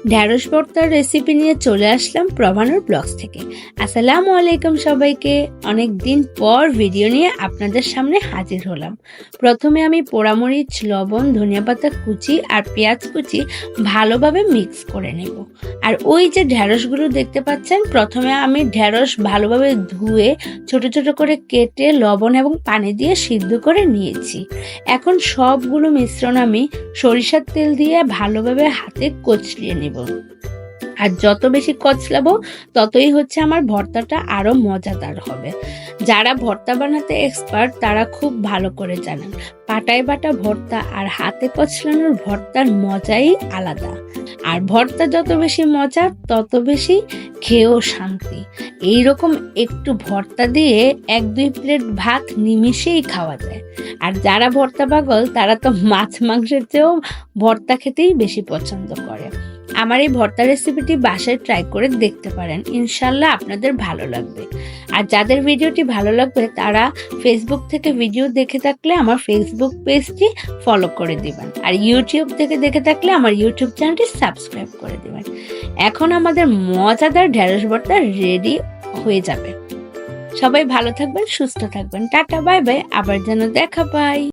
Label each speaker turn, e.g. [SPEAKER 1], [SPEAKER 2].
[SPEAKER 1] ঢ্যাঁড়স ভর্তার রেসিপি নিয়ে চলে আসলাম প্রভানুর ব্লগস থেকে। আসসালামু আলাইকুম সবাইকে। অনেক দিন পর ভিডিও নিয়ে আপনাদের সামনে হাজির হলাম। প্রথমে আমি পোড়ামরিচ, লবণ, ধনিয়া পাতা কুচি আর পেঁয়াজ কুচি ভালোভাবে মিক্স করে নেব। আর ওই যে ঢ্যাঁড়সগুলো দেখতে পাচ্ছেন, প্রথমে আমি ঢ্যাঁড়স ভালোভাবে ধুয়ে ছোট ছোট করে কেটে লবণ এবং পানি দিয়ে সিদ্ধ করে নিয়েছি। এখন সবগুলো মিশ্রণ আমি সরিষার তেল দিয়ে ভালোভাবে হাতে কচলিয়ে নেব। আর যত বেশি কচলাবো ততই হচ্ছে আমার ভর্তাটা আরো মজাদার হবে। যারা ভর্তা বানাতে এক্সপার্ট তারা খুব ভালো করে জানেন, পাটায় বাটা ভর্তা আর হাতে কচলানোর ভর্তার মজাই আলাদা। আর ভর্তা যত বেশি মজা তত বেশি খেয়েও শান্তি। এইরকম একটু ভর্তা দিয়ে 1-2 প্লেট ভাত নিমিষেই খাওয়া যায়। আর যারা ভর্তা পাগল তারা তো মাছ মাংসের চেয়েও ভর্তা খেতেই বেশি পছন্দ করে। আমার এই ভর্তা রেসিপিটি বাসায় ট্রাই করে দেখতে পারেন, ইনশাল্লাহ আপনাদের ভালো লাগবে। আর যাদের ভিডিওটি ভালো লাগবে তারা ফেসবুক থেকে ভিডিও দেখে থাকলে আমার ফেসবুক পেজটি ফলো করে দিবেন, আর ইউটিউব থেকে দেখে থাকলে আমার ইউটিউব চ্যানেলটি সাবস্ক্রাইব করে দিবেন। এখন আমাদের মজাদার ঢ্যাঁড়স ভর্তা রেডি হয়ে যাবে। সবাই ভালো থাকবেন, সুস্থ থাকবেন। টাটা, বাই বাই, আবার যেন দেখা পাই।